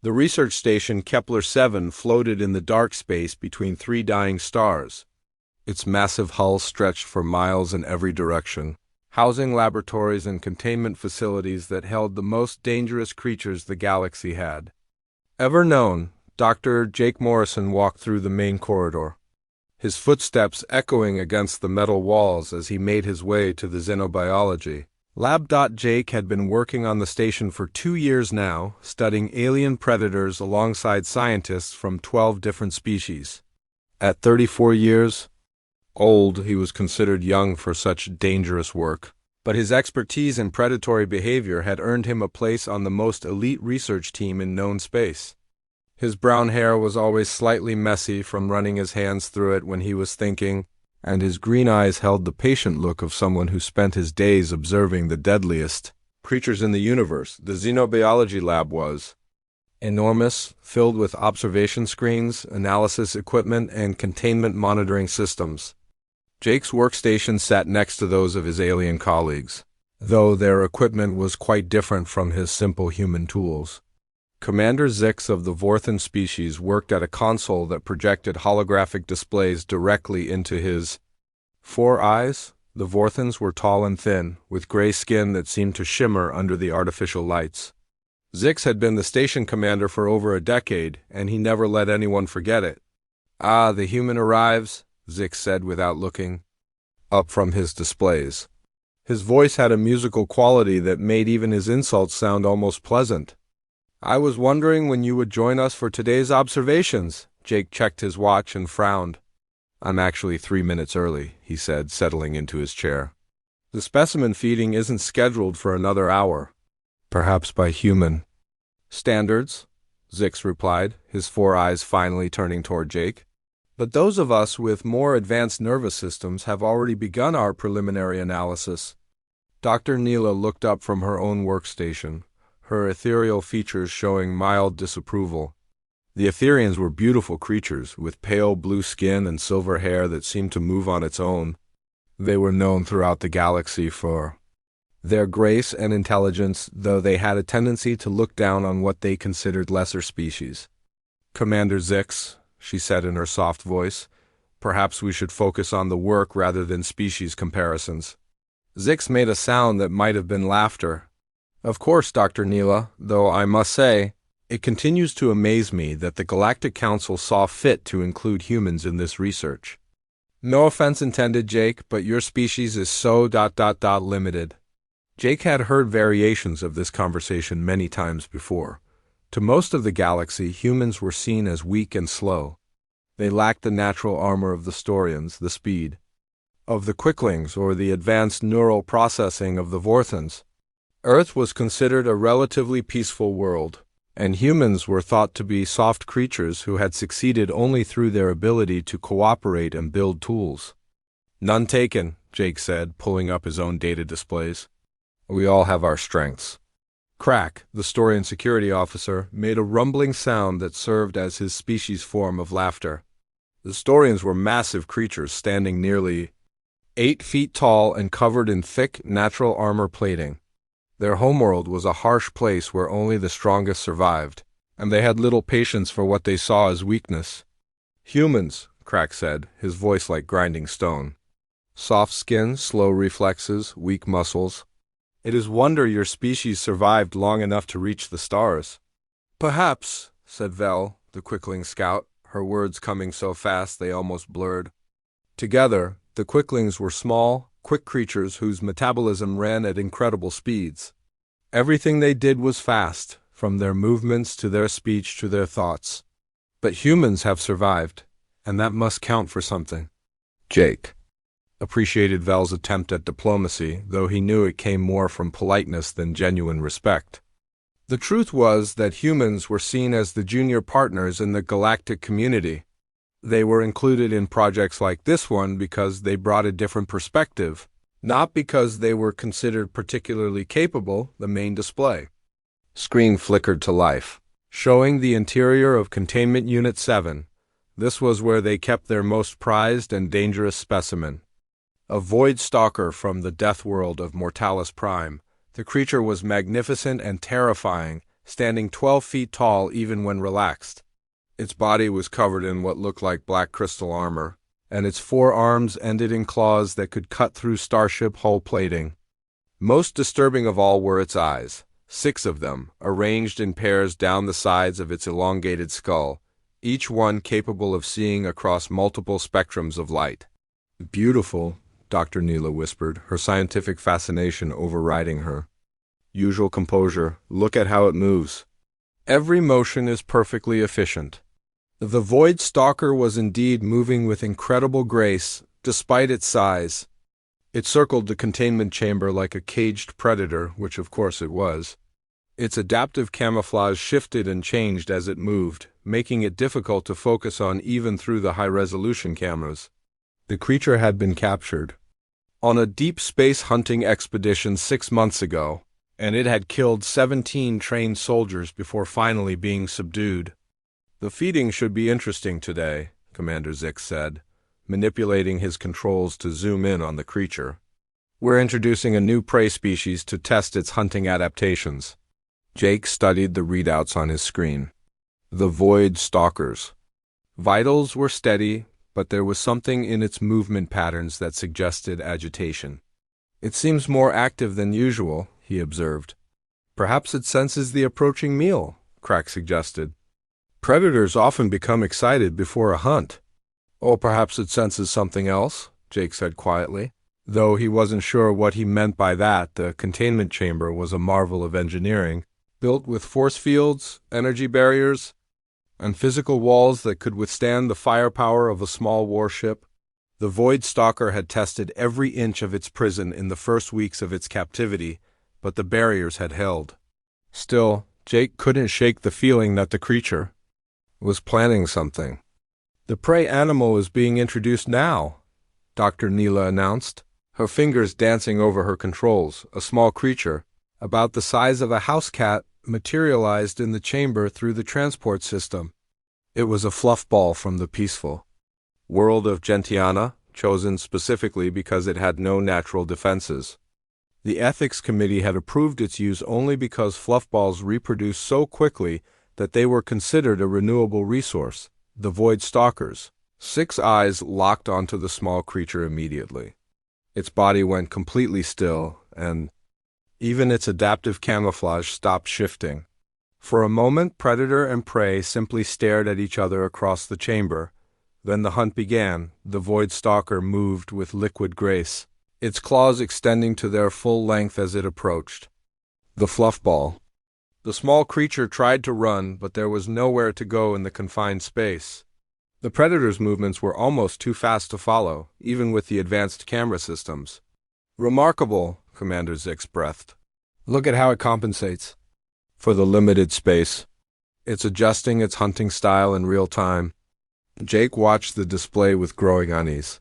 The research station Kepler-7 floated in the dark space between three dying stars. Its massive hull stretched for miles in every direction, housing laboratories and containment facilities that held the most dangerous creatures the galaxy had ever known. Dr. Jake Morrison walked through the main corridor, his footsteps echoing against the metal walls as he made his way to the xenobiology lab. Jake had been working on the station for 2 years now, studying alien predators alongside scientists from 12 different species. At 34 years old, he was considered young for such dangerous work, but his expertise in predatory behavior had earned him a place on the most elite research team in known space. His brown hair was always slightly messy from running his hands through it when he was thinking, and his green eyes held the patient look of someone who spent his days observing the deadliest creatures in the universe. The xenobiology lab was enormous, filled with observation screens, analysis equipment, and containment monitoring systems. Jake's workstation sat next to those of his alien colleagues, though their equipment was quite different from his simple human tools. Commander Zix of the Vorthan species worked at a console that projected holographic displays directly into his 4 eyes. The Vorthans were tall and thin, with gray skin that seemed to shimmer under the artificial lights. Zix had been the station commander for over a decade, and he never let anyone forget it. "Ah, the human arrives," Zix said without looking up from his displays. His voice had a musical quality that made even his insults sound almost pleasant. "I was wondering when you would join us for today's observations." Jake checked his watch and frowned. "I'm actually 3 minutes early," he said, settling into his chair. "The specimen feeding isn't scheduled for another hour." "Perhaps by human standards," Zix replied, his 4 eyes finally turning toward Jake. "But those of us with more advanced nervous systems have already begun our preliminary analysis." Dr. Neela looked up from her own workstation, her ethereal features showing mild disapproval. The Etherians were beautiful creatures, with pale blue skin and silver hair that seemed to move on its own. They were known throughout the galaxy for their grace and intelligence, though they had a tendency to look down on what they considered lesser species. "Commander Zix," she said in her soft voice, "perhaps we should focus on the work rather than species comparisons." Zix made a sound that might have been laughter. "Of course, Dr. Neela, though I must say, it continues to amaze me that the Galactic Council saw fit to include humans in this research. No offense intended, Jake, but your species is so limited." Jake had heard variations of this conversation many times before. To most of the galaxy, humans were seen as weak and slow. They lacked the natural armor of the Storians, the speed of the Quicklings, or the advanced neural processing of the Vorthans. Earth was considered a relatively peaceful world, and humans were thought to be soft creatures who had succeeded only through their ability to cooperate and build tools. "None taken," Jake said, pulling up his own data displays. "We all have our strengths." Crack, the Storian security officer, made a rumbling sound that served as his species' form of laughter. The Storians were massive creatures standing nearly 8 feet tall and covered in thick, natural armor plating. Their homeworld was a harsh place where only the strongest survived, and they had little patience for what they saw as weakness. "Humans," Crack said, his voice like grinding stone. "Soft skin, slow reflexes, weak muscles. It is wonder your species survived long enough to reach the stars." "Perhaps," said Vel, the Quickling scout, her words coming so fast they almost blurred. Together, the Quicklings were small, quick creatures whose metabolism ran at incredible speeds. Everything they did was fast, from their movements to their speech to their thoughts. But humans have survived, and that must count for something. Jake appreciated Vel's attempt at diplomacy, though he knew it came more from politeness than genuine respect. The truth was that humans were seen as the junior partners in the galactic community. They were included in projects like this one because they brought a different perspective, not because they were considered particularly capable. The main display screen flickered to life, showing the interior of Containment Unit 7. This was where they kept their most prized and dangerous specimen. A void stalker from the death world of Mortalis Prime, the creature was magnificent and terrifying, standing 12 feet tall even when relaxed. Its body was covered in what looked like black crystal armor, and its four arms ended in claws that could cut through starship hull plating. Most disturbing of all were its eyes, 6 of them, arranged in pairs down the sides of its elongated skull, each one capable of seeing across multiple spectrums of light. "Beautiful," Dr. Neela whispered, her scientific fascination overriding her usual composure. "Look at how it moves. Every motion is perfectly efficient." The Void Stalker was indeed moving with incredible grace, despite its size. It circled the containment chamber like a caged predator, which of course it was. Its adaptive camouflage shifted and changed as it moved, making it difficult to focus on even through the high-resolution cameras. The creature had been captured on a deep space hunting expedition 6 months ago, and it had killed 17 trained soldiers before finally being subdued. "The feeding should be interesting today," Commander Zix said, manipulating his controls to zoom in on the creature. "We're introducing a new prey species to test its hunting adaptations." Jake studied the readouts on his screen. The Void Stalkers. Vitals were steady, but there was something in its movement patterns that suggested agitation. "It seems more active than usual," he observed. "Perhaps it senses the approaching meal," Crack suggested. "Predators often become excited before a hunt." "Or perhaps it senses something else," Jake said quietly. Though he wasn't sure what he meant by that, the containment chamber was a marvel of engineering, built with force fields, energy barriers, and physical walls that could withstand the firepower of a small warship. The Void Stalker had tested every inch of its prison in the first weeks of its captivity, but the barriers had held. Still, Jake couldn't shake the feeling that the creature was planning something. "The prey animal is being introduced now," Dr. Neela announced, her fingers dancing over her controls. A small creature, about the size of a house cat, materialized in the chamber through the transport system. It was a fluff ball from the peaceful world of Gentiana, chosen specifically because it had no natural defenses. The ethics committee had approved its use only because fluffballs reproduced so quickly that they were considered a renewable resource. The Void Stalkers. 6 eyes locked onto the small creature immediately. Its body went completely still, and even its adaptive camouflage stopped shifting. For a moment, predator and prey simply stared at each other across the chamber. Then the hunt began. The Void Stalker moved with liquid grace, its claws extending to their full length as it approached. The fluffball. The small creature tried to run, but there was nowhere to go in the confined space. The predator's movements were almost too fast to follow, even with the advanced camera systems. "Remarkable," Commander Zix breathed. "Look at how it compensates for the limited space. It's adjusting its hunting style in real time." Jake watched the display with growing unease.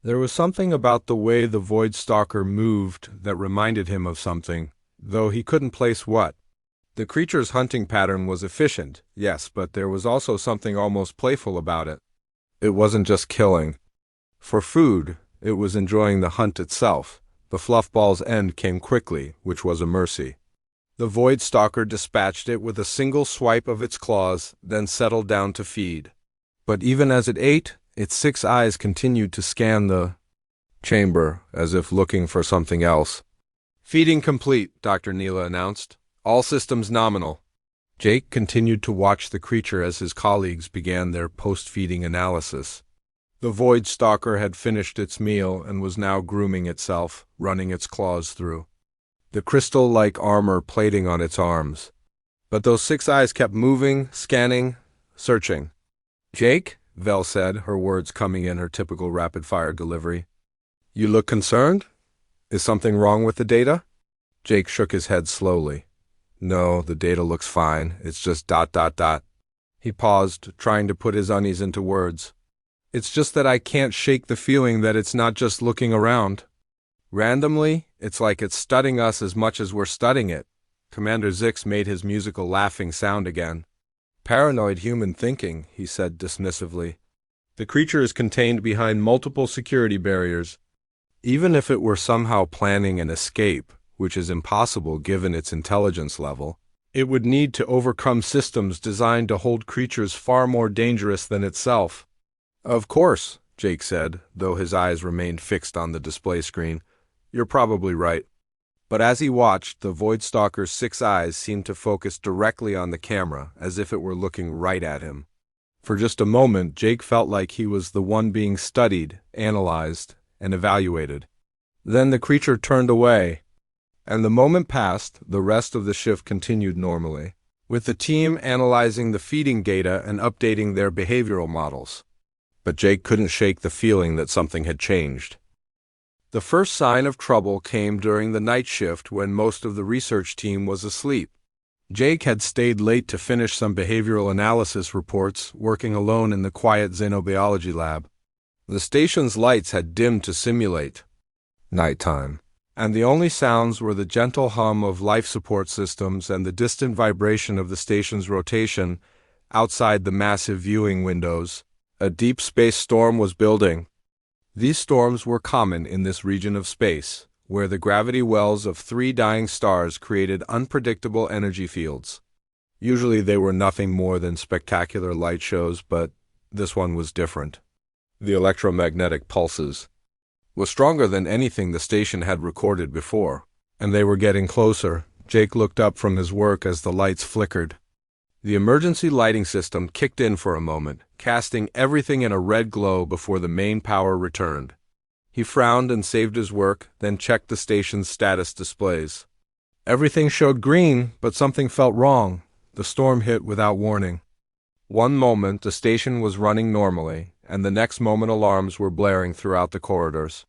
There was something about the way the Void Stalker moved that reminded him of something, though he couldn't place what. The creature's hunting pattern was efficient, yes, but there was also something almost playful about it. It wasn't just killing for food, it was enjoying the hunt itself. The fluffball's end came quickly, which was a mercy. The Void Stalker dispatched it with a single swipe of its claws, then settled down to feed. But even as it ate, its 6 eyes continued to scan the chamber, as if looking for something else. "Feeding complete," Dr. Neela announced. "All systems nominal." Jake continued to watch the creature as his colleagues began their post-feeding analysis. The Void Stalker had finished its meal and was now grooming itself, running its claws through the crystal-like armor plating on its arms. But those 6 eyes kept moving, scanning, searching. "Jake," Vel said, her words coming in her typical rapid-fire delivery. "You look concerned? Is something wrong with the data?" Jake shook his head slowly. "No, the data looks fine. It's just ... He paused, trying to put his unease into words. "It's just that I can't shake the feeling that it's not just looking around. Randomly, it's like it's studying us as much as we're studying it." Commander Zix made his musical laughing sound again. "Paranoid human thinking," he said dismissively. "The creature is contained behind multiple security barriers. Even if it were somehow planning an escape, which is impossible given its intelligence level, It would need to overcome systems designed to hold creatures far more dangerous than itself. Of course, Jake said, though his eyes remained fixed on the display screen. You're probably right. But as he watched, the Voidstalker's 6 eyes seemed to focus directly on the camera, as if it were looking right at him. For just a moment, Jake felt like he was the one being studied, analyzed, and evaluated. Then the creature turned away, and the moment passed, the rest of the shift continued normally, with the team analyzing the feeding data and updating their behavioral models. But Jake couldn't shake the feeling that something had changed. The first sign of trouble came during the night shift when most of the research team was asleep. Jake had stayed late to finish some behavioral analysis reports, working alone in the quiet xenobiology lab. The station's lights had dimmed to simulate nighttime, and the only sounds were the gentle hum of life support systems and the distant vibration of the station's rotation outside the massive viewing windows. A deep space storm was building. These storms were common in this region of space, where the gravity wells of 3 dying stars created unpredictable energy fields. Usually they were nothing more than spectacular light shows, but this one was different. The electromagnetic pulses was stronger than anything the station had recorded before, and they were getting closer. Jake looked up from his work as the lights flickered. The emergency lighting system kicked in for a moment, casting everything in a red glow before the main power returned. He frowned and saved his work, then checked the station's status displays. Everything showed green, but something felt wrong. The storm hit without warning. One moment the station was running normally, and the next moment alarms were blaring throughout the corridors.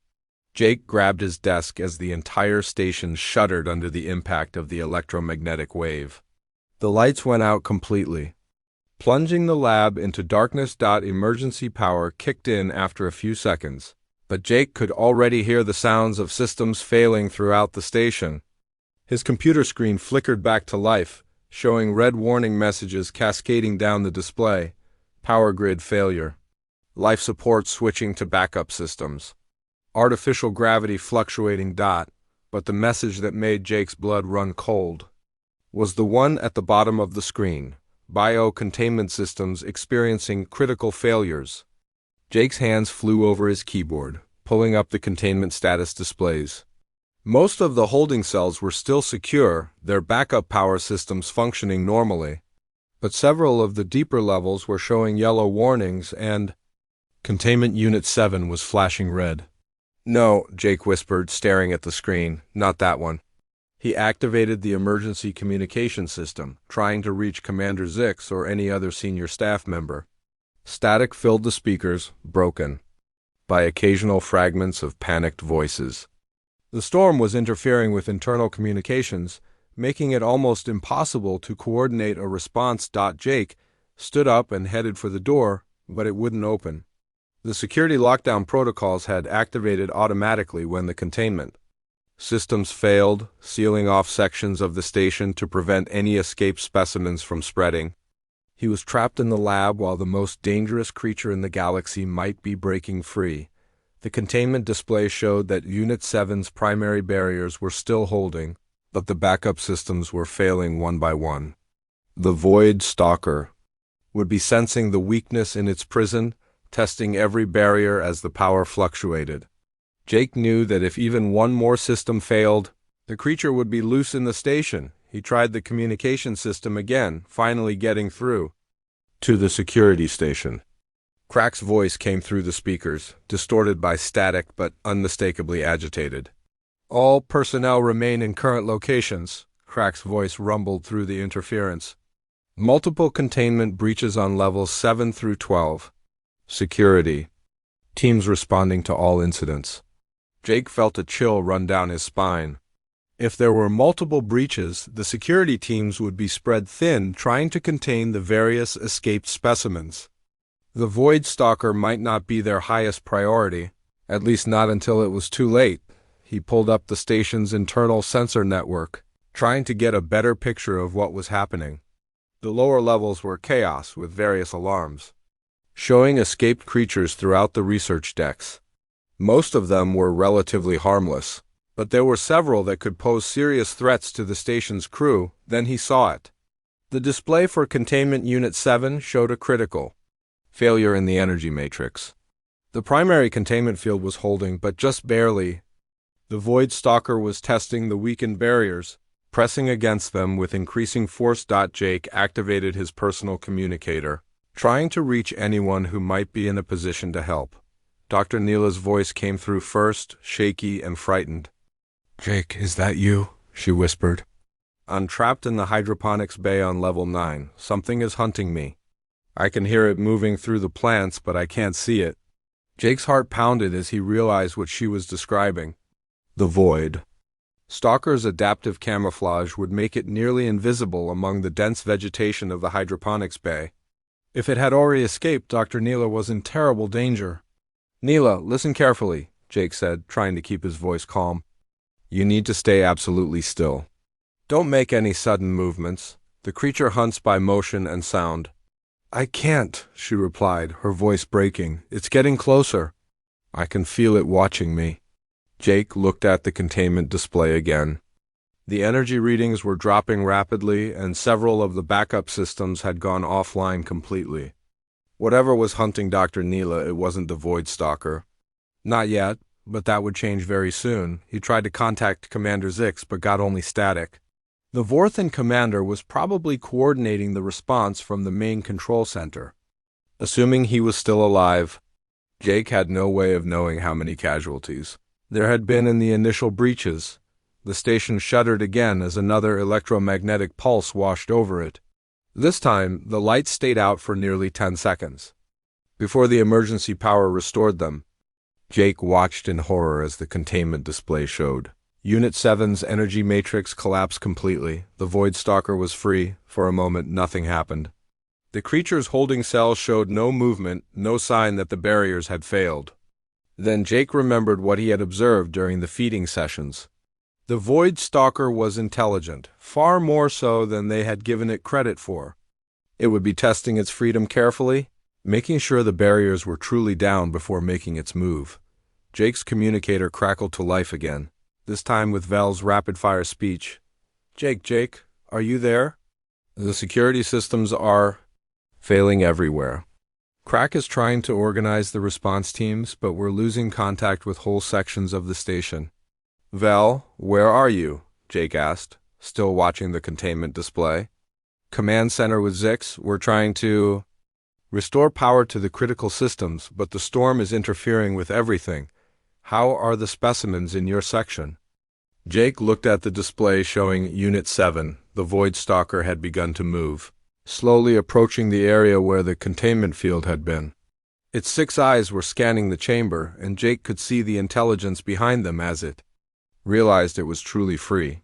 Jake grabbed his desk as the entire station shuddered under the impact of the electromagnetic wave. The lights went out completely, plunging the lab into darkness. Emergency power kicked in after a few seconds, but Jake could already hear the sounds of systems failing throughout the station. His computer screen flickered back to life, showing red warning messages cascading down the display. Power grid failure. Life support switching to backup systems. Artificial gravity fluctuating. But the message that made Jake's blood run cold was the one at the bottom of the screen. Bio-containment systems experiencing critical failures. Jake's hands flew over his keyboard, pulling up the containment status displays. Most of the holding cells were still secure, their backup power systems functioning normally. But several of the deeper levels were showing yellow warnings and Containment Unit 7 was flashing red. No, Jake whispered, staring at the screen, not that one. He activated the emergency communication system, trying to reach Commander Zix or any other senior staff member. Static filled the speakers, broken by occasional fragments of panicked voices. The storm was interfering with internal communications, making it almost impossible to coordinate a response. Jake stood up and headed for the door, but it wouldn't open. The security lockdown protocols had activated automatically when the containment systems failed, sealing off sections of the station to prevent any escaped specimens from spreading. He was trapped in the lab while the most dangerous creature in the galaxy might be breaking free. The containment display showed that Unit 7's primary barriers were still holding, but the backup systems were failing one by one. The Void Stalker would be sensing the weakness in its prison, testing every barrier as the power fluctuated. Jake knew that if even one more system failed, the creature would be loose in the station. He tried the communication system again, finally getting through to the security station. Crack's voice came through the speakers, distorted by static but unmistakably agitated. All personnel remain in current locations, Crack's voice rumbled through the interference. Multiple containment breaches on levels 7 through 12. Security. Teams responding to all incidents. Jake felt a chill run down his spine. If there were multiple breaches, the security teams would be spread thin trying to contain the various escaped specimens. The Void Stalker might not be their highest priority, at least not until it was too late. He pulled up the station's internal sensor network, trying to get a better picture of what was happening. The lower levels were chaos with various alarms, showing escaped creatures throughout the research decks. Most of them were relatively harmless, but there were several that could pose serious threats to the station's crew. Then he saw it. The display for Containment Unit 7 showed a critical failure in the energy matrix. The primary containment field was holding, but just barely. The Void Stalker was testing the weakened barriers, pressing against them with increasing force. Jake activated his personal communicator, trying to reach anyone who might be in a position to help. Dr. Neela's voice came through first, shaky and frightened. "Jake, is that you?" she whispered. "I'm trapped in the hydroponics bay on level 9. Something is hunting me. I can hear it moving through the plants, but I can't see it." Jake's heart pounded as he realized what she was describing. The Void Stalker's adaptive camouflage would make it nearly invisible among the dense vegetation of the hydroponics bay. If it had already escaped, Dr. Neela was in terrible danger. "Neela, listen carefully," Jake said, trying to keep his voice calm. "You need to stay absolutely still. Don't make any sudden movements. The creature hunts by motion and sound." "I can't," she replied, her voice breaking. "It's getting closer." "I can feel it watching me." Jake looked at the containment display again. The energy readings were dropping rapidly, and several of the backup systems had gone offline completely. Whatever was hunting Dr. Neela, it wasn't the Void Stalker. Not yet, but that would change very soon. He tried to contact Commander Zix, but got only static. The Vorthan commander was probably coordinating the response from the main control center. Assuming he was still alive, Jake had no way of knowing how many casualties there had been in the initial breaches. The station shuddered again as another electromagnetic pulse washed over it. This time, the lights stayed out for nearly 10 seconds. Before the emergency power restored them, Jake watched in horror as the containment display showed. Unit 7's energy matrix collapsed completely. The Void Stalker was free. For a moment, nothing happened. The creature's holding cells showed no movement, no sign that the barriers had failed. Then Jake remembered what he had observed during the feeding sessions. The Void Stalker was intelligent, far more so than they had given it credit for. It would be testing its freedom carefully, making sure the barriers were truly down before making its move. Jake's communicator crackled to life again, this time with Val's rapid-fire speech. Jake, are you there? The security systems are failing everywhere. Crack is trying to organize the response teams, but we're losing contact with whole sections of the station." "Val, where are you?" Jake asked, still watching the containment display. "Command center with Zix. We're trying to restore power to the critical systems, but the storm is interfering with everything. How are the specimens in your section?" Jake looked at the display showing Unit 7. The Void Stalker had begun to move, slowly approaching the area where the containment field had been. Its 6 eyes were scanning the chamber, and Jake could see the intelligence behind them as it realized it was truly free.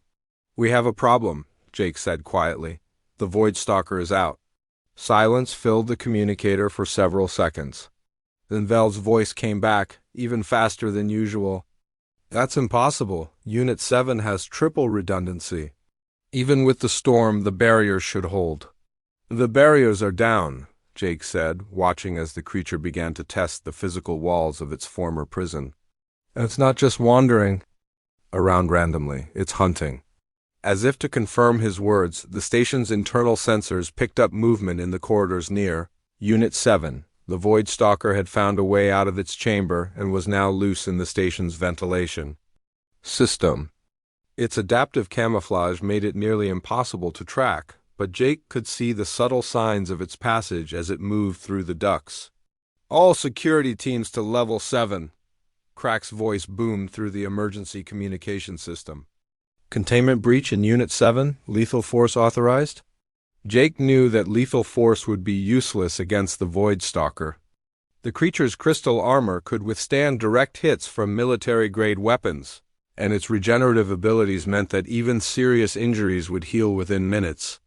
"We have a problem," Jake said quietly. "The Void Stalker is out." Silence filled the communicator for several seconds. Then Val's voice came back, even faster than usual. "That's impossible. Unit 7 has triple redundancy. Even with the storm, the barriers should hold." "The barriers are down," Jake said, watching as the creature began to test the physical walls of its former prison. "It's not just wandering around randomly, it's hunting." As if to confirm his words, the station's internal sensors picked up movement in the corridors near Unit 7. The Void Stalker had found a way out of its chamber and was now loose in the station's ventilation system. Its adaptive camouflage made it nearly impossible to track, but Jake could see the subtle signs of its passage as it moved through the ducts. "All security teams to level 7. Crack's voice boomed through the emergency communication system. "Containment breach in Unit 7, lethal force authorized?" Jake knew that lethal force would be useless against the Void Stalker. The creature's crystal armor could withstand direct hits from military-grade weapons, and its regenerative abilities meant that even serious injuries would heal within minutes.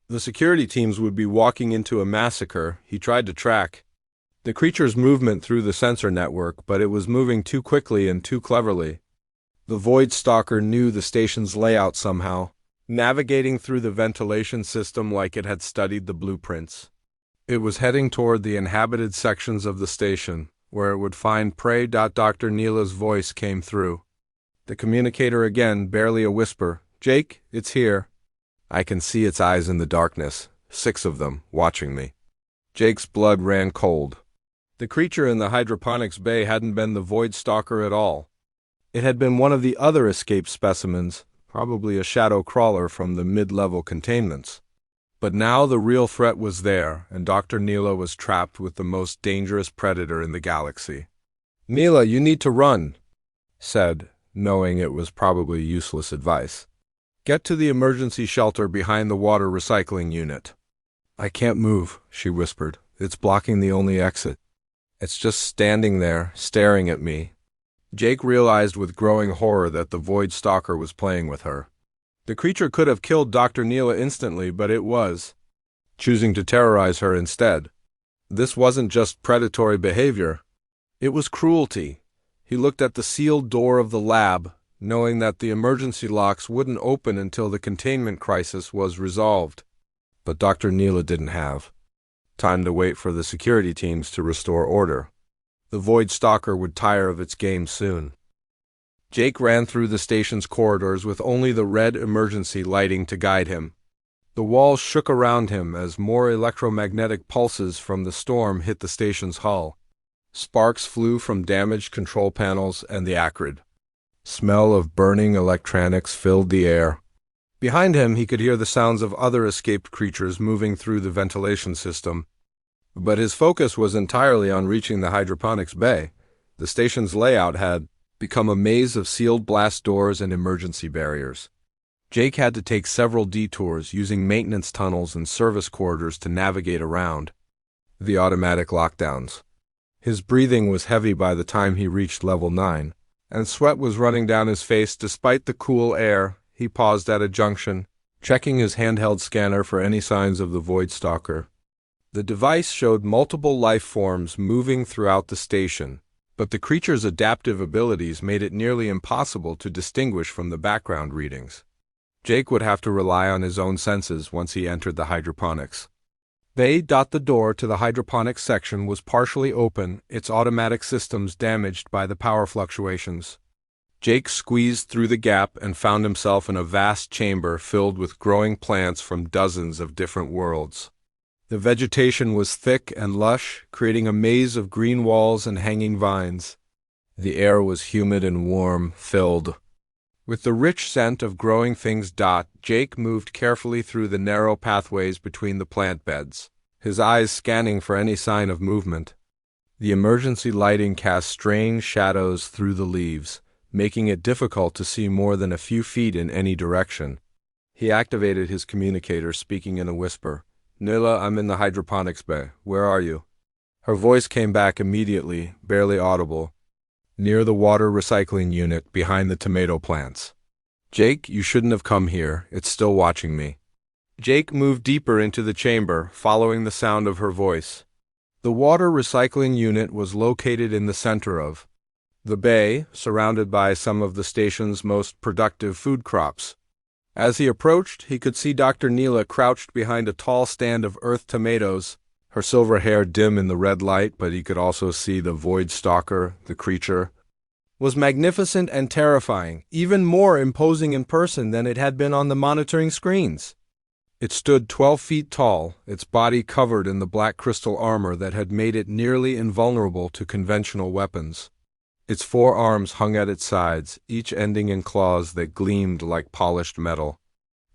The security teams would be walking into a massacre. He tried to track the creature's movement through the sensor network, but it was moving too quickly and too cleverly. The Void Stalker knew the station's layout somehow, navigating through the ventilation system like it had studied the blueprints. It was heading toward the inhabited sections of the station, where it would find prey. Dr. Neela's voice came through. The communicator again, barely a whisper. "Jake, it's here." I can see its eyes in the darkness, 6 of them, watching me. Jake's blood ran cold. The creature in the hydroponics bay hadn't been the Void Stalker at all. It had been one of the other escaped specimens, probably a shadow crawler from the mid-level containments. But now the real threat was there, and Dr. Neela was trapped with the most dangerous predator in the galaxy. "Neela, you need to run," said, knowing it was probably useless advice. "Get to the emergency shelter behind the water recycling unit." "I can't move," she whispered. "It's blocking the only exit. It's just standing there, staring at me." Jake realized with growing horror that the Void Stalker was playing with her. The creature could have killed Dr. Neela instantly, but it was choosing to terrorize her instead. This wasn't just predatory behavior. It was cruelty. He looked at the sealed door of the lab, knowing that the emergency locks wouldn't open until the containment crisis was resolved. But Dr. Neela didn't have time to wait for the security teams to restore order. The Void Stalker would tire of its game soon. Jake ran through the station's corridors with only the red emergency lighting to guide him. The walls shook around him as more electromagnetic pulses from the storm hit the station's hull. Sparks flew from damaged control panels, and the acrid smell of burning electronics filled the air. Behind him, he could hear the sounds of other escaped creatures moving through the ventilation system. But his focus was entirely on reaching the hydroponics bay. The station's layout had become a maze of sealed blast doors and emergency barriers. Jake had to take several detours, using maintenance tunnels and service corridors to navigate around the automatic lockdowns. His breathing was heavy by the time he reached level 9, and sweat was running down his face despite the cool air. He paused at a junction, checking his handheld scanner for any signs of the Void Stalker. The device showed multiple life forms moving throughout the station, but the creature's adaptive abilities made it nearly impossible to distinguish from the background readings. Jake would have to rely on his own senses once he entered the hydroponics. The door to the hydroponics section was partially open, its automatic systems damaged by the power fluctuations. Jake squeezed through the gap and found himself in a vast chamber filled with growing plants from dozens of different worlds. The vegetation was thick and lush, creating a maze of green walls and hanging vines. The air was humid and warm, filled with the rich scent of growing things. Jake moved carefully through the narrow pathways between the plant beds, his eyes scanning for any sign of movement. The emergency lighting cast strange shadows through the leaves, making it difficult to see more than a few feet in any direction. He activated his communicator, speaking in a whisper. "Neela, I'm in the hydroponics bay. Where are you?" Her voice came back immediately, barely audible. "Near the water recycling unit, behind the tomato plants." "Jake, you shouldn't have come here. It's still watching me." Jake moved deeper into the chamber, following the sound of her voice. The water recycling unit was located in the center of the bay, surrounded by some of the station's most productive food crops. As he approached, he could see Dr. Neela crouched behind a tall stand of earth tomatoes, her silver hair dim in the red light, but he could also see the Void Stalker, the creature, was magnificent and terrifying, even more imposing in person than it had been on the monitoring screens. It stood 12 feet tall, its body covered in the black crystal armor that had made it nearly invulnerable to conventional weapons. Its 4 arms hung at its sides, each ending in claws that gleamed like polished metal.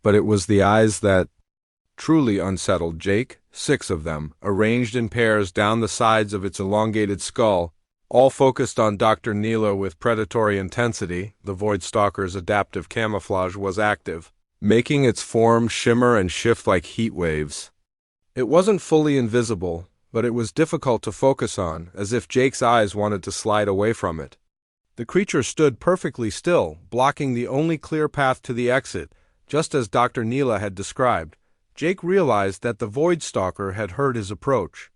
But it was the eyes that truly unsettled Jake, 6 of them, arranged in pairs down the sides of its elongated skull, all focused on Dr. Neela with predatory intensity. The Void Stalker's adaptive camouflage was active, making its form shimmer and shift like heat waves. It wasn't fully invisible, but it was difficult to focus on, as if Jake's eyes wanted to slide away from it. The creature stood perfectly still, blocking the only clear path to the exit, just as Dr. Neela had described. Jake realized that the Void Stalker had heard his approach.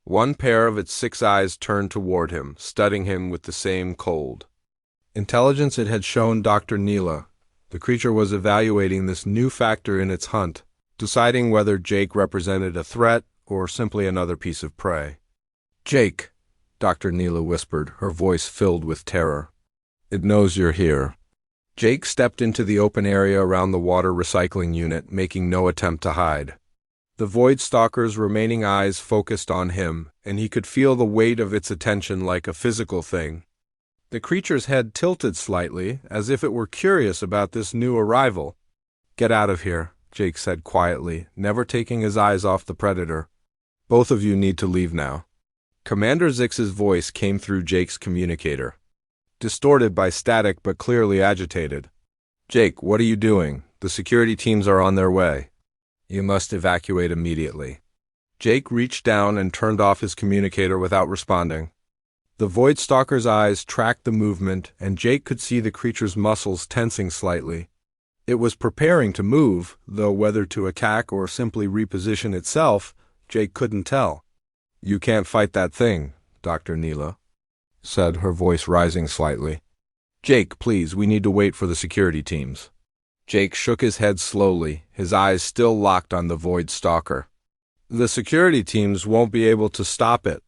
One pair of its 6 eyes turned toward him, studying him with the same cold intelligence it had shown Dr. Neela. The creature was evaluating this new factor in its hunt, deciding whether Jake represented a threat or simply another piece of prey. "Jake," Dr. Neela whispered, her voice filled with terror. "It knows you're here." Jake stepped into the open area around the water recycling unit, making no attempt to hide. The Void Stalker's remaining eyes focused on him, and he could feel the weight of its attention like a physical thing. The creature's head tilted slightly, as if it were curious about this new arrival. "Get out of here," Jake said quietly, never taking his eyes off the predator. "Both of you need to leave now." Commander Zix's voice came through Jake's communicator, distorted by static but clearly agitated. "Jake, what are you doing? The security teams are on their way. You must evacuate immediately." Jake reached down and turned off his communicator without responding. The Void Stalker's eyes tracked the movement, and Jake could see the creature's muscles tensing slightly. It was preparing to move, though whether to attack or simply reposition itself, Jake couldn't tell. "You can't fight that thing, Dr. Neela," said her voice rising slightly. "Jake, please, we need to wait for the security teams." Jake shook his head slowly, his eyes still locked on the Void Stalker. "The security teams won't be able to stop it.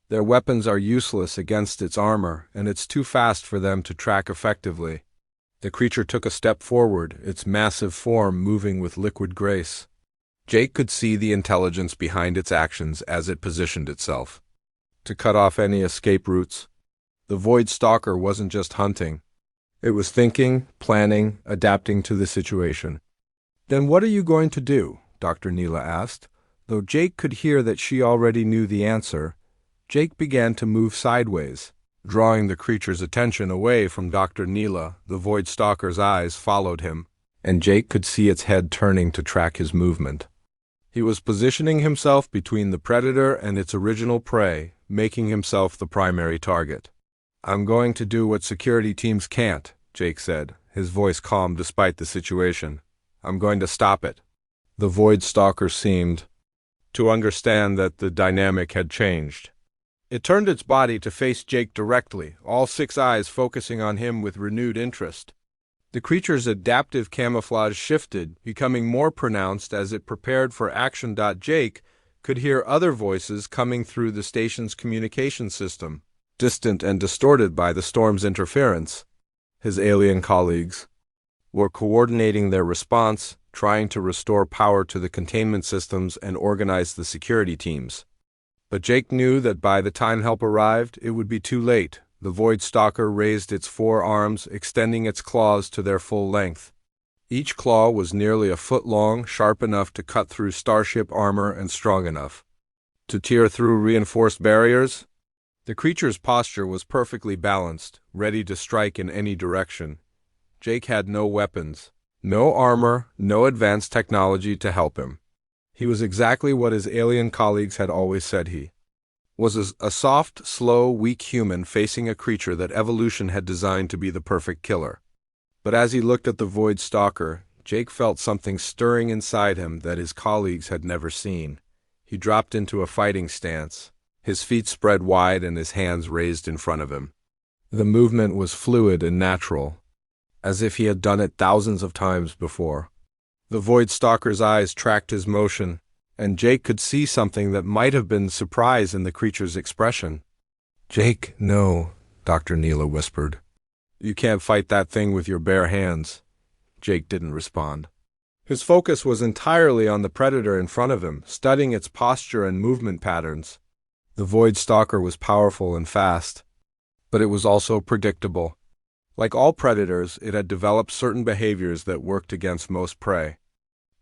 Their weapons are useless against its armor, and it's too fast for them to track effectively." The creature took a step forward, its massive form moving with liquid grace. Jake could see the intelligence behind its actions as it positioned itself to cut off any escape routes. The Void Stalker wasn't just hunting. It was thinking, planning, adapting to the situation. "Then what are you going to do?" Dr. Neela asked. Though Jake could hear that she already knew the answer, Jake began to move sideways, drawing the creature's attention away from Dr. Neela. The Void Stalker's eyes followed him, and Jake could see its head turning to track his movement. He was positioning himself between the predator and its original prey, making himself the primary target. "I'm going to do what security teams can't," Jake said, his voice calm despite the situation. "I'm going to stop it." The Void Stalker seemed to understand that the dynamic had changed. It turned its body to face Jake directly, all 6 eyes focusing on him with renewed interest. The creature's adaptive camouflage shifted, becoming more pronounced as it prepared for action. Jake could hear other voices coming through the station's communication system, distant and distorted by the storm's interference. His alien colleagues were coordinating their response, trying to restore power to the containment systems and organize the security teams. But Jake knew that by the time help arrived, it would be too late. The Void Stalker raised its 4 arms, extending its claws to their full length. Each claw was nearly a foot long, sharp enough to cut through starship armor and strong enough to tear through reinforced barriers. The creature's posture was perfectly balanced, ready to strike in any direction. Jake had no weapons, no armor, no advanced technology to help him. He was exactly what his alien colleagues had always said he was: a soft, slow, weak human facing a creature that evolution had designed to be the perfect killer. But as he looked at the Void Stalker, Jake felt something stirring inside him that his colleagues had never seen. He dropped into a fighting stance, his feet spread wide and his hands raised in front of him. The movement was fluid and natural, as if he had done it thousands of times before. The Void Stalker's eyes tracked his motion, and Jake could see something that might have been surprise in the creature's expression. "Jake, no," Dr. Neela whispered. "You can't fight that thing with your bare hands." Jake didn't respond. His focus was entirely on the predator in front of him, studying its posture and movement patterns. The Void Stalker was powerful and fast, but it was also predictable. Like all predators, it had developed certain behaviors that worked against most prey.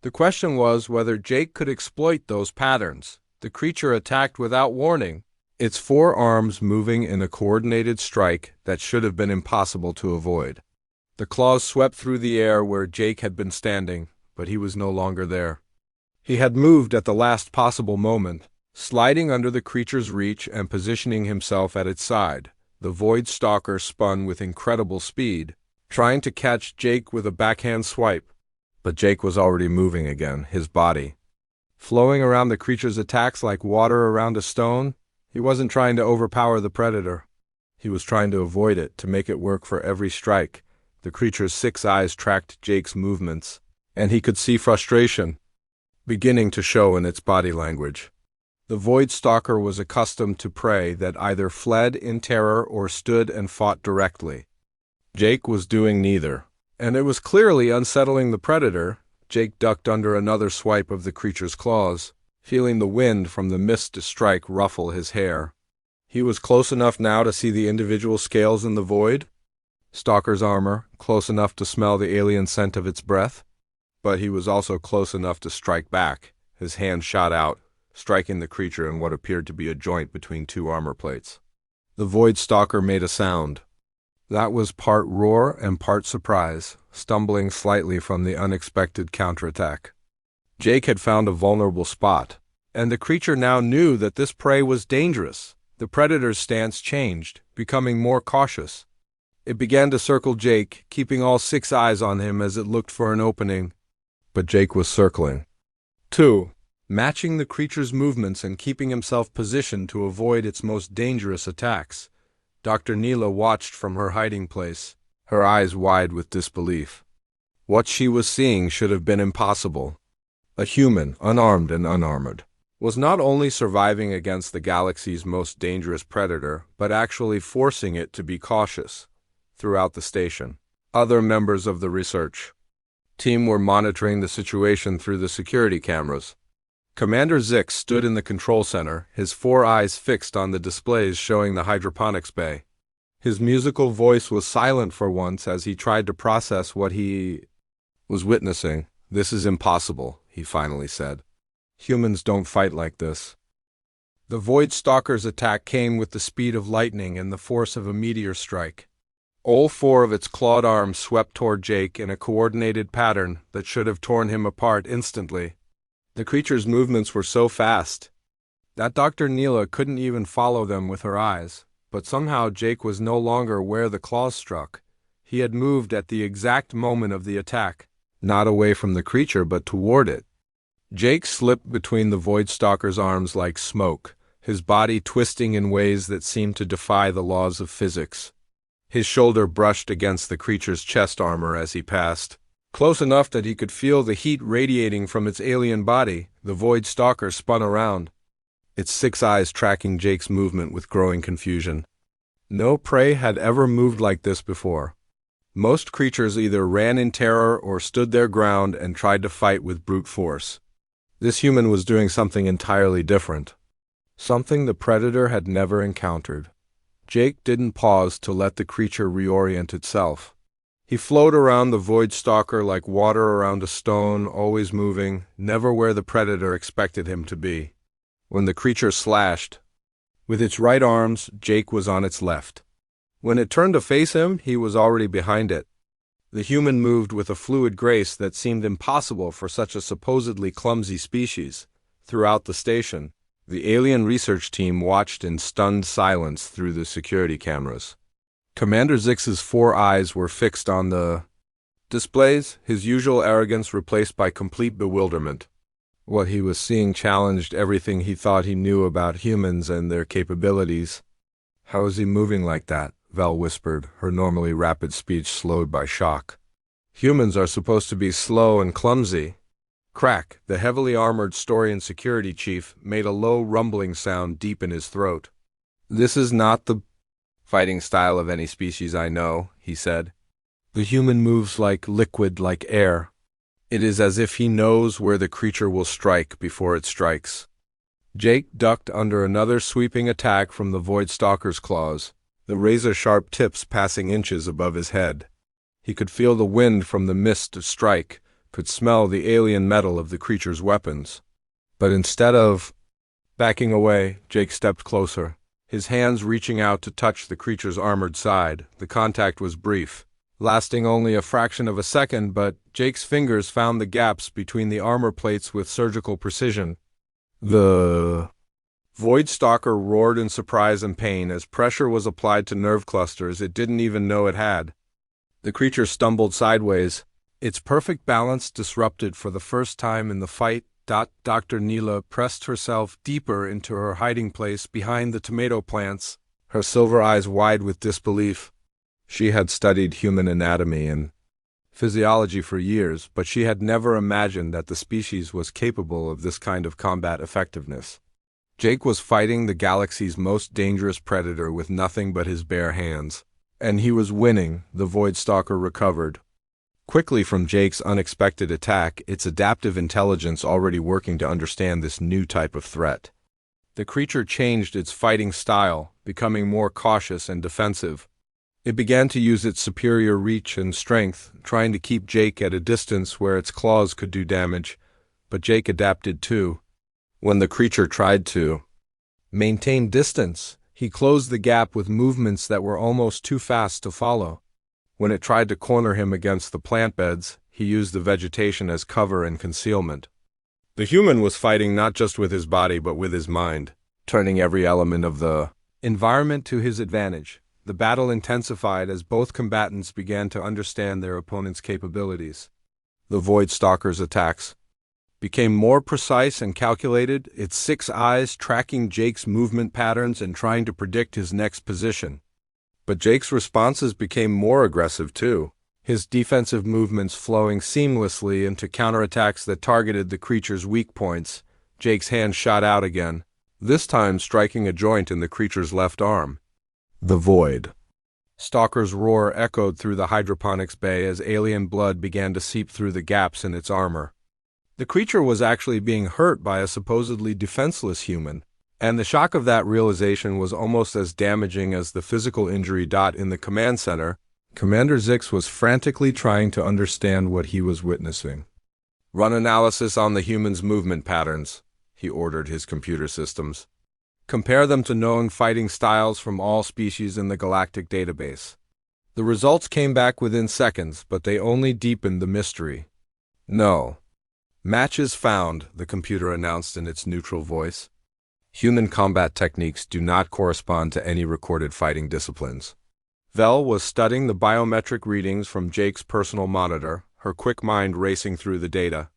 The question was whether Jake could exploit those patterns. The creature attacked without warning, its 4 arms moving in a coordinated strike that should have been impossible to avoid. The claws swept through the air where Jake had been standing, but he was no longer there. He had moved at the last possible moment, sliding under the creature's reach and positioning himself at its side. The Void Stalker spun with incredible speed, trying to catch Jake with a backhand swipe. But Jake was already moving again, his body flowing around the creature's attacks like water around a stone. He wasn't trying to overpower the predator. He was trying to avoid it, to make it work for every strike. The creature's 6 eyes tracked Jake's movements, and he could see frustration beginning to show in its body language. The Void Stalker was accustomed to prey that either fled in terror or stood and fought directly. Jake was doing neither. and it was clearly unsettling the predator. Jake ducked under another swipe of the creature's claws, feeling the wind from the mist strike ruffle his hair. He was close enough now to see the individual scales in the void, Stalker's armor, close enough to smell the alien scent of its breath. But he was also close enough to strike back. His hand shot out, striking the creature in what appeared to be a joint between two armor plates. The Void Stalker made a sound. That was part roar and part surprise, stumbling slightly from the unexpected counterattack. Jake had found a vulnerable spot, and the creature now knew that this prey was dangerous. The predator's stance changed, becoming more cautious. It began to circle Jake, keeping all 6 eyes on him as it looked for an opening. But Jake was circling, too, matching the creature's movements and keeping himself positioned to avoid its most dangerous attacks. Dr. Neela watched from her hiding place, her eyes wide with disbelief. What she was seeing should have been impossible. A human, unarmed and unarmored, was not only surviving against the galaxy's most dangerous predator, but actually forcing it to be cautious. Throughout the station, other members of the research team were monitoring the situation through the security cameras. Commander Zix stood in the control center, his 4 eyes fixed on the displays showing the hydroponics bay. His musical voice was silent for once as he tried to process what he was witnessing. "This is impossible," he finally said. "Humans don't fight like this." The Void Stalker's attack came with the speed of lightning and the force of a meteor strike. All 4 of its clawed arms swept toward Jake in a coordinated pattern that should have torn him apart instantly. The creature's movements were so fast that Dr. Neela couldn't even follow them with her eyes, but somehow Jake was no longer where the claws struck. He had moved at the exact moment of the attack, not away from the creature but toward it. Jake slipped between the Void Stalker's arms like smoke, his body twisting in ways that seemed to defy the laws of physics. His shoulder brushed against the creature's chest armor as he passed. Close enough that he could feel the heat radiating from its alien body, the Void Stalker spun around, its 6 eyes tracking Jake's movement with growing confusion. No prey had ever moved like this before. Most creatures either ran in terror or stood their ground and tried to fight with brute force. This human was doing something entirely different, something the predator had never encountered. Jake didn't pause to let the creature reorient itself. He flowed around the Void Stalker like water around a stone, always moving, never where the predator expected him to be. When the creature slashed with its right arms, Jake was on its left. When it turned to face him, he was already behind it. The human moved with a fluid grace that seemed impossible for such a supposedly clumsy species. Throughout the station, the alien research team watched in stunned silence through the security cameras. Commander Zix's 4 eyes were fixed on the displays, his usual arrogance replaced by complete bewilderment. What he was seeing challenged everything he thought he knew about humans and their capabilities. "How is he moving like that?" Val whispered, her normally rapid speech slowed by shock. "Humans are supposed to be slow and clumsy." Crack, the heavily armored Storian security chief, made a low rumbling sound deep in his throat. "This is not the fighting style of any species I know," he said. "The human moves like liquid, like air. It is as if he knows where the creature will strike before it strikes." Jake ducked under another sweeping attack from the Void Stalker's claws, the razor-sharp tips passing inches above his head. He could feel the wind from the mist strike, could smell the alien metal of the creature's weapons. But instead of backing away, Jake stepped closer, his hands reaching out to touch the creature's armored side. The contact was brief, lasting only a fraction of a second, but Jake's fingers found the gaps between the armor plates with surgical precision. The Void Stalker roared in surprise and pain as pressure was applied to nerve clusters it didn't even know it had. The creature stumbled sideways, its perfect balance disrupted for the first time in the fight. Dr. Neela pressed herself deeper into her hiding place behind the tomato plants, her silver eyes wide with disbelief. She had studied human anatomy and physiology for years, but she had never imagined that the species was capable of this kind of combat effectiveness. Jake was fighting the galaxy's most dangerous predator with nothing but his bare hands. And he was winning, the Void Stalker recovered. quickly from Jake's unexpected attack, its adaptive intelligence already working to understand this new type of threat. The creature changed its fighting style, becoming more cautious and defensive. It began to use its superior reach and strength, trying to keep Jake at a distance where its claws could do damage, but Jake adapted too. When the creature tried to maintain distance, he closed the gap with movements that were almost too fast to follow. When it tried to corner him against the plant beds, he used the vegetation as cover and concealment. The human was fighting not just with his body but with his mind, turning every element of the environment to his advantage. The battle intensified as both combatants began to understand their opponent's capabilities. The Void Stalker's attacks became more precise and calculated, its 6 eyes tracking Jake's movement patterns and trying to predict his next position. But Jake's responses became more aggressive too, his defensive movements flowing seamlessly into counterattacks that targeted the creature's weak points. Jake's hand shot out again, this time striking a joint in the creature's left arm. The Void Stalker's roar echoed through the hydroponics bay as alien blood began to seep through the gaps in its armor. The creature was actually being hurt by a supposedly defenseless human, and the shock of that realization was almost as damaging as the physical injury. In the command center, Commander Zix was frantically trying to understand what he was witnessing. "Run analysis on the human's movement patterns," he ordered his computer systems. "Compare them to known fighting styles from all species in the Galactic database." The results came back within seconds, but they only deepened the mystery. "No matches found," the computer announced in its neutral voice. "Human combat techniques do not correspond to any recorded fighting disciplines." Vel was studying the biometric readings from Jake's personal monitor, her quick mind racing through the data.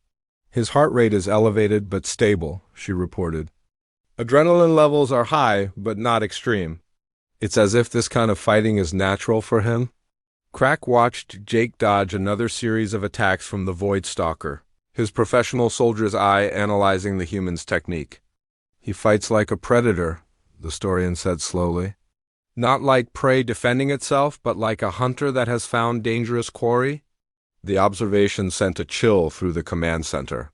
"His heart rate is elevated but stable," she reported. "Adrenaline levels are high, but not extreme. It's as if this kind of fighting is natural for him." Crack watched Jake dodge another series of attacks from the Void Stalker, his professional soldier's eye analyzing the human's technique. "He fights like a predator," the Storian said slowly. "Not like prey defending itself, but like a hunter that has found dangerous quarry." The observation sent a chill through the command center.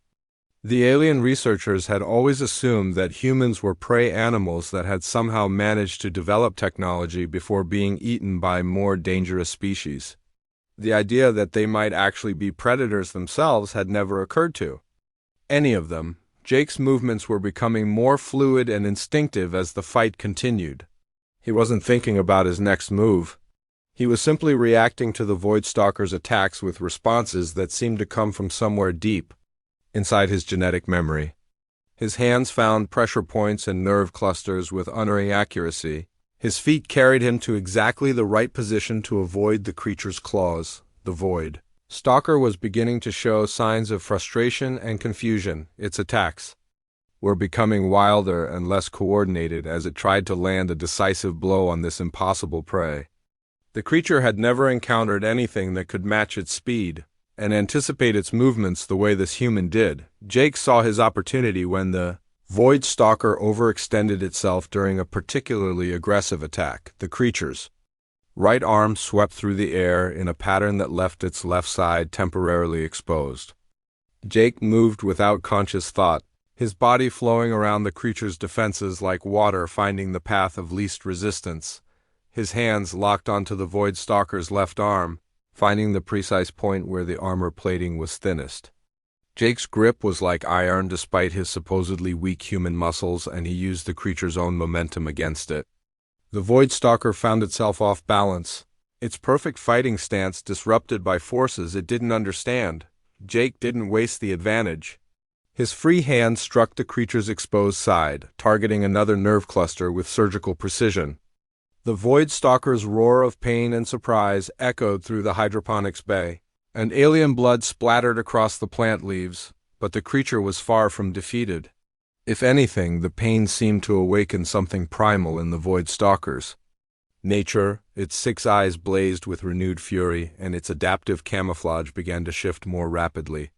The alien researchers had always assumed that humans were prey animals that had somehow managed to develop technology before being eaten by more dangerous species. The idea that they might actually be predators themselves had never occurred to any of them. Jake's movements were becoming more fluid and instinctive as the fight continued. He wasn't thinking about his next move. He was simply reacting to the Void Stalker's attacks with responses that seemed to come from somewhere deep inside his genetic memory. His hands found pressure points and nerve clusters with unerring accuracy. His feet carried him to exactly the right position to avoid the creature's claws. The Void Stalker was beginning to show signs of frustration and confusion. Its attacks were becoming wilder and less coordinated as it tried to land a decisive blow on this impossible prey. The creature had never encountered anything that could match its speed and anticipate its movements the way this human did. Jake saw his opportunity when the Void Stalker overextended itself during a particularly aggressive attack. The creature's right arm swept through the air in a pattern that left its left side temporarily exposed. Jake moved without conscious thought, his body flowing around the creature's defenses like water finding the path of least resistance. His hands locked onto the Void Stalker's left arm, finding the precise point where the armor plating was thinnest. Jake's grip was like iron despite his supposedly weak human muscles, and he used the creature's own momentum against it. The Void Stalker found itself off balance, its perfect fighting stance disrupted by forces it didn't understand. Jake didn't waste the advantage. His free hand struck the creature's exposed side, targeting another nerve cluster with surgical precision. The Void Stalker's roar of pain and surprise echoed through the hydroponics bay, and alien blood splattered across the plant leaves, but the creature was far from defeated. If anything, the pain seemed to awaken something primal in the Void Stalkers. Nature, its 6 eyes blazed with renewed fury, and its adaptive camouflage began to shift more rapidly.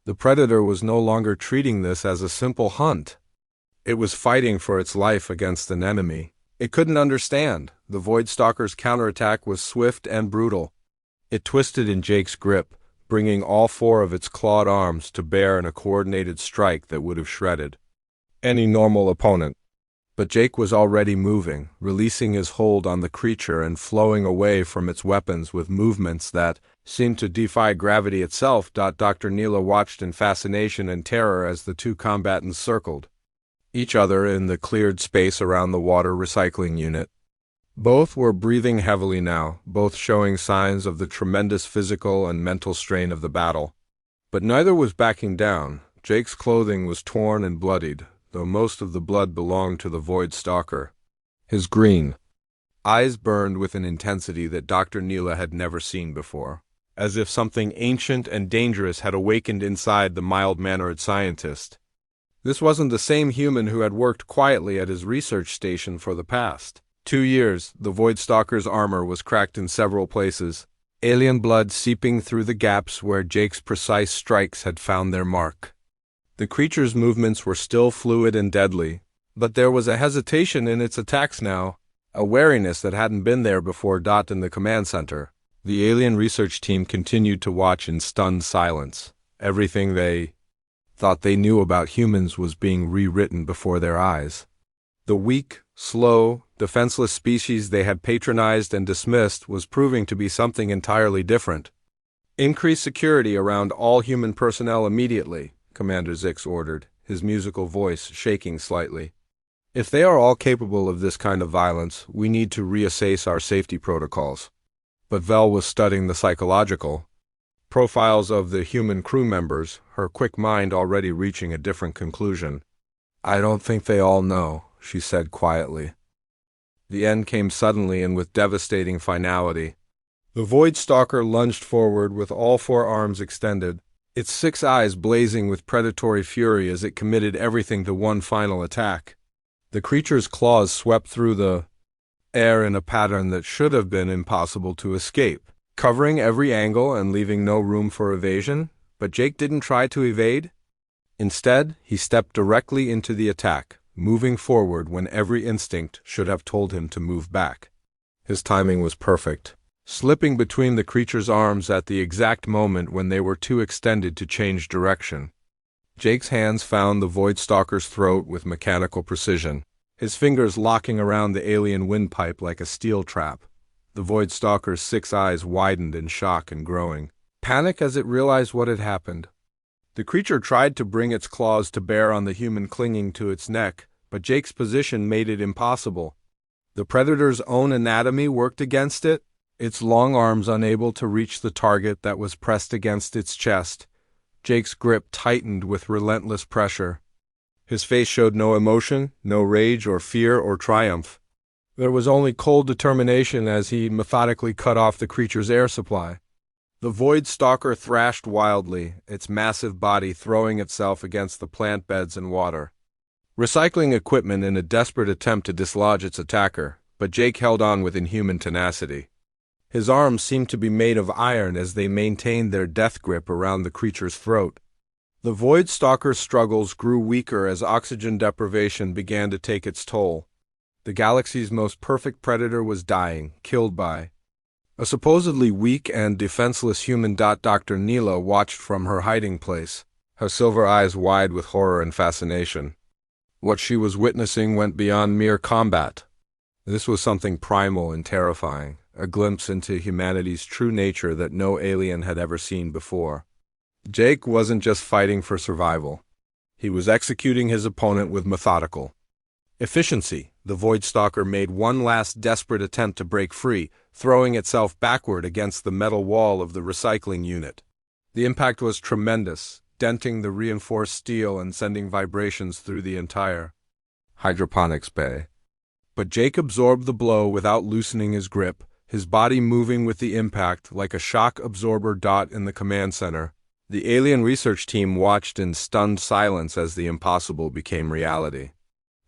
The predator was no longer treating this as a simple hunt. It was fighting for its life against an enemy it couldn't understand. The Void Stalker's counterattack was swift and brutal. It twisted in Jake's grip, bringing all four of its clawed arms to bear in a coordinated strike that would have shredded any normal opponent. But Jake was already moving, releasing his hold on the creature and flowing away from its weapons with movements that seemed to defy gravity itself. Dr. Neela watched in fascination and terror as the two combatants circled each other in the cleared space around the water recycling unit. Both were breathing heavily now, both showing signs of the tremendous physical and mental strain of the battle. But neither was backing down. Jake's clothing was torn and bloodied, though most of the blood belonged to the Void Stalker. His green eyes burned with an intensity that Dr. Neela had never seen before, as if something ancient and dangerous had awakened inside the mild-mannered scientist. This wasn't the same human who had worked quietly at his research station for the past 2 years. The Void Stalker's armor was cracked in several places, alien blood seeping through the gaps where Jake's precise strikes had found their mark. The creature's movements were still fluid and deadly, but there was a hesitation in its attacks now, a wariness that hadn't been there before. In the command center, the alien research team continued to watch in stunned silence. Everything they thought they knew about humans was being rewritten before their eyes. The weak, slow, defenseless species they had patronized and dismissed was proving to be something entirely different. "Increase security around all human personnel immediately," Commander Zix ordered, his musical voice shaking slightly. "If they are all capable of this kind of violence, we need to reassess our safety protocols." But Vel was studying the psychological profiles of the human crew members, her quick mind already reaching a different conclusion. "I don't think they all know," she said quietly. The end came suddenly and with devastating finality. The Void Stalker lunged forward with all four arms extended, its 6 eyes blazing with predatory fury as it committed everything to one final attack. The creature's claws swept through the air in a pattern that should have been impossible to escape, covering every angle and leaving no room for evasion. But Jake didn't try to evade. Instead, he stepped directly into the attack, moving forward when every instinct should have told him to move back. His timing was perfect, slipping between the creature's arms at the exact moment when they were too extended to change direction. Jake's hands found the Void Stalker's throat with mechanical precision, his fingers locking around the alien windpipe like a steel trap. The Void Stalker's 6 eyes widened in shock and growing panic as it realized what had happened. The creature tried to bring its claws to bear on the human clinging to its neck, but Jake's position made it impossible. The predator's own anatomy worked against it, its long arms unable to reach the target that was pressed against its chest. Jake's grip tightened with relentless pressure. His face showed no emotion, no rage or fear or triumph. There was only cold determination as he methodically cut off the creature's air supply. The Void Stalker thrashed wildly, its massive body throwing itself against the plant beds and water, recycling equipment in a desperate attempt to dislodge its attacker, but Jake held on with inhuman tenacity. His arms seemed to be made of iron as they maintained their death grip around the creature's throat. The Void Stalker's struggles grew weaker as oxygen deprivation began to take its toll. The galaxy's most perfect predator was dying, killed by a supposedly weak and defenseless human. Dr. Neela watched from her hiding place, her silver eyes wide with horror and fascination. What she was witnessing went beyond mere combat. This was something primal and terrifying, a glimpse into humanity's true nature that no alien had ever seen before. Jake wasn't just fighting for survival. He was executing his opponent with methodical efficiency. The Void Stalker made one last desperate attempt to break free, throwing itself backward against the metal wall of the recycling unit. The impact was tremendous, denting the reinforced steel and sending vibrations through the entire hydroponics bay. But Jake absorbed the blow without loosening his grip, his body moving with the impact like a shock absorber. In the command center, the alien research team watched in stunned silence as the impossible became reality.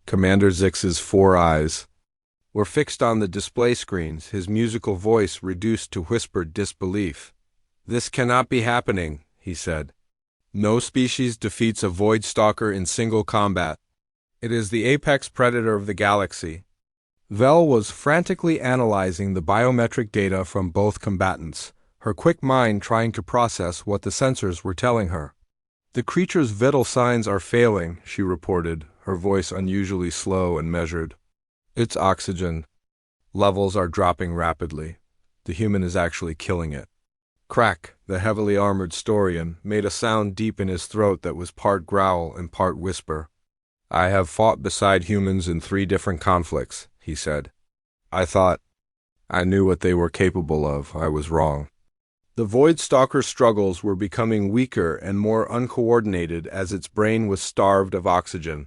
Commander Zix's 4 eyes were fixed on the display screens, his musical voice reduced to whispered disbelief. "This cannot be happening," he said. "No species defeats a Void Stalker in single combat. It is the apex predator of the galaxy." Vel was frantically analyzing the biometric data from both combatants, her quick mind trying to process what the sensors were telling her. "The creature's vital signs are failing," she reported, her voice unusually slow and measured. "Its oxygen levels are dropping rapidly. The human is actually killing it." Crack, the heavily armored Storian, made a sound deep in his throat that was part growl and part whisper. "I have fought beside humans in 3 different conflicts," he said. I knew what they were capable of. I was wrong." The Void Stalker's struggles were becoming weaker and more uncoordinated as its brain was starved of oxygen.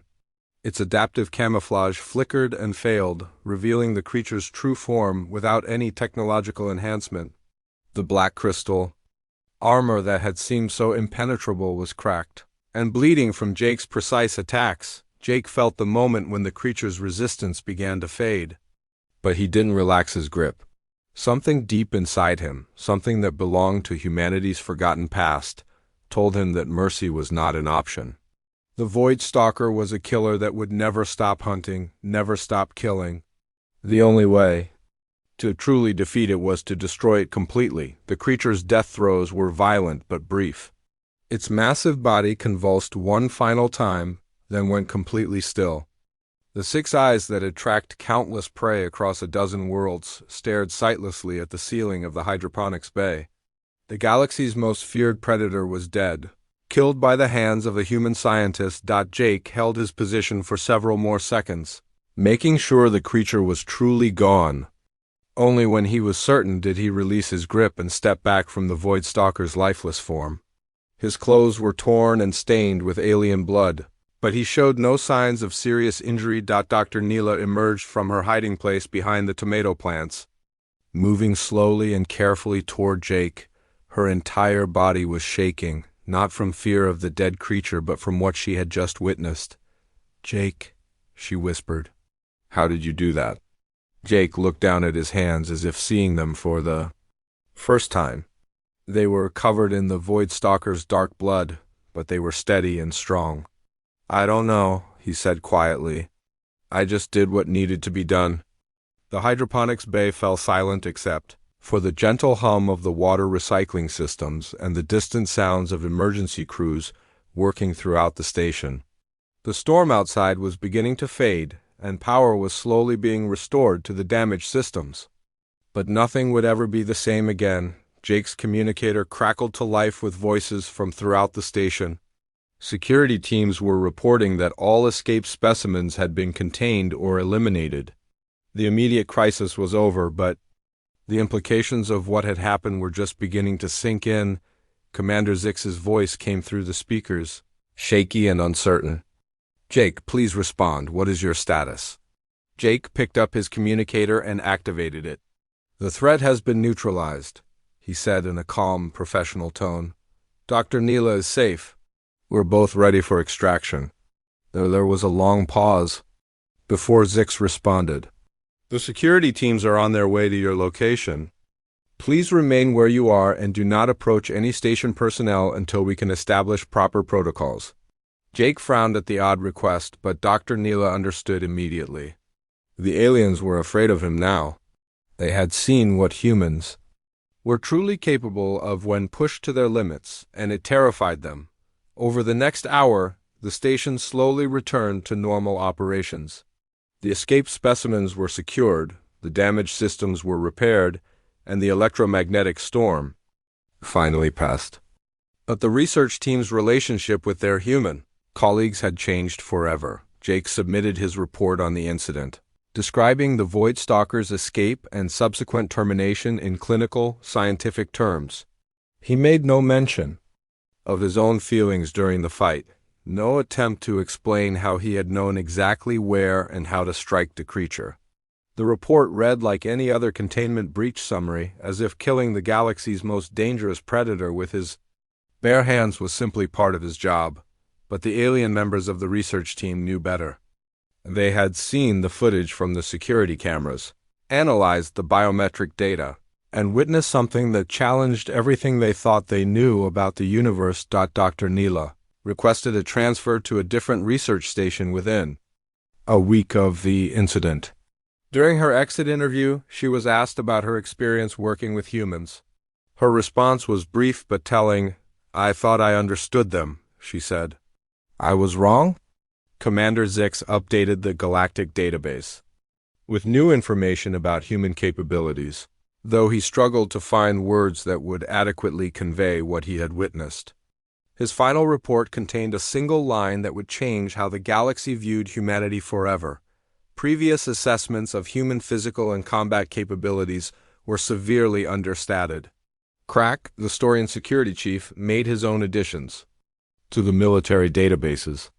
Its adaptive camouflage flickered and failed, revealing the creature's true form without any technological enhancement. The black crystal armor that had seemed so impenetrable was cracked, and bleeding from Jake's precise attacks. Jake felt the moment when the creature's resistance began to fade. But he didn't relax his grip. Something deep inside him, something that belonged to humanity's forgotten past, told him that mercy was not an option. The Void Stalker was a killer that would never stop hunting, never stop killing. The only way to truly defeat it was to destroy it completely. The creature's death throes were violent but brief. Its massive body convulsed one final time, then went completely still. The 6 eyes that had tracked countless prey across a dozen worlds stared sightlessly at the ceiling of the hydroponics bay. The galaxy's most feared predator was dead, killed by the hands of a human scientist. Jake held his position for several more seconds, making sure the creature was truly gone. Only when he was certain did he release his grip and step back from the Void Stalker's lifeless form. His clothes were torn and stained with alien blood, but he showed no signs of serious injury. Dr. Neela emerged from her hiding place behind the tomato plants, moving slowly and carefully toward Jake. Her entire body was shaking, not from fear of the dead creature but from what she had just witnessed. "Jake," she whispered. "How did you do that?" Jake looked down at his hands as if seeing them for the first time. They were covered in the Void Stalker's dark blood, but they were steady and strong. "I don't know," he said quietly. "I just did what needed to be done." The hydroponics bay fell silent except for the gentle hum of the water recycling systems and the distant sounds of emergency crews working throughout the station. The storm outside was beginning to fade, and power was slowly being restored to the damaged systems. But nothing would ever be the same again. Jake's communicator crackled to life with voices from throughout the station. Security teams were reporting that all escaped specimens had been contained or eliminated. The immediate crisis was over, but the implications of what had happened were just beginning to sink in. Commander Zix's voice came through the speakers, shaky and uncertain. "Jake, please respond. What is your status?" Jake picked up his communicator and activated it. "The threat has been neutralized," he said in a calm, professional tone. "Dr. Neela is safe. We're both ready for extraction." There was a long pause before Zix responded. "The security teams are on their way to your location. Please remain where you are and do not approach any station personnel until we can establish proper protocols." Jake frowned at the odd request, but Dr. Neela understood immediately. The aliens were afraid of him now. They had seen what humans were truly capable of when pushed to their limits, and it terrified them. Over the next hour, the station slowly returned to normal operations. The escaped specimens were secured, the damaged systems were repaired, and the electromagnetic storm finally passed. But the research team's relationship with their human colleagues had changed forever. Jake submitted his report on the incident, describing the Void Stalker's escape and subsequent termination in clinical, scientific terms. He made no mention of his own feelings during the fight, no attempt to explain how he had known exactly where and how to strike the creature. The report read like any other containment breach summary, as if killing the galaxy's most dangerous predator with his bare hands was simply part of his job. But the alien members of the research team knew better. They had seen the footage from the security cameras, analyzed the biometric data, and witnessed something that challenged everything they thought they knew about the universe. Dr. Neela requested a transfer to a different research station within a week of the incident. During her exit interview, she was asked about her experience working with humans. Her response was brief but telling. "I thought I understood them," she said. "I was wrong?" Commander Zix updated the galactic database with new information about human capabilities, though he struggled to find words that would adequately convey what he had witnessed. His final report contained a single line that would change how the galaxy viewed humanity forever. Previous assessments of human physical and combat capabilities were severely understated. Crack, the story and security chief, made his own additions to the military databases.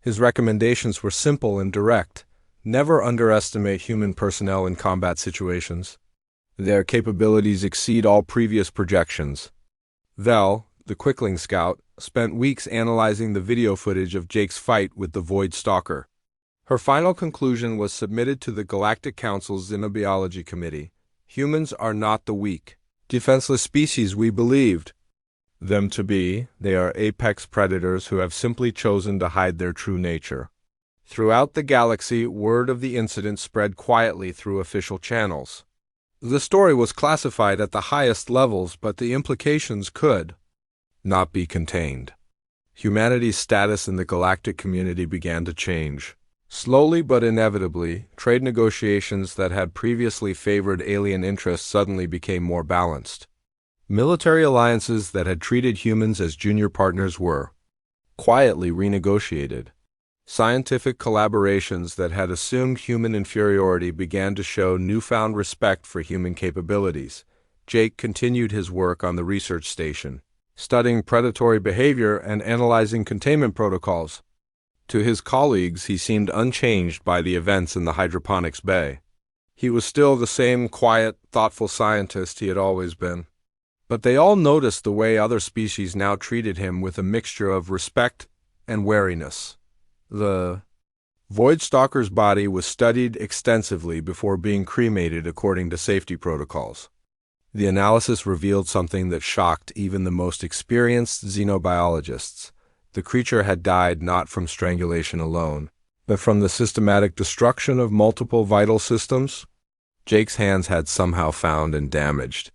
His recommendations were simple and direct. Never underestimate human personnel in combat situations. Their capabilities exceed all previous projections. Vel, the Quickling Scout, spent weeks analyzing the video footage of Jake's fight with the Void Stalker. Her final conclusion was submitted to the Galactic Council's Xenobiology Committee. Humans are not the weak, defenseless species we believed them to be. They are apex predators who have simply chosen to hide their true nature. Throughout the galaxy, word of the incident spread quietly through official channels. The story was classified at the highest levels, but the implications could not be contained. Humanity's status in the galactic community began to change. Slowly but inevitably, trade negotiations that had previously favored alien interests suddenly became more balanced. Military alliances that had treated humans as junior partners were quietly renegotiated. Scientific collaborations that had assumed human inferiority began to show newfound respect for human capabilities. Jake continued his work on the research station, studying predatory behavior and analyzing containment protocols. To his colleagues, he seemed unchanged by the events in the hydroponics bay. He was still the same quiet, thoughtful scientist he had always been. But they all noticed the way other species now treated him, with a mixture of respect and wariness. The Void Stalker's body was studied extensively before being cremated according to safety protocols. The analysis revealed something that shocked even the most experienced xenobiologists. The creature had died not from strangulation alone, but from the systematic destruction of multiple vital systems Jake's hands had somehow found and damaged.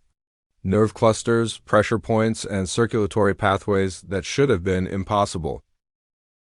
Nerve clusters, pressure points, and circulatory pathways that should have been impossible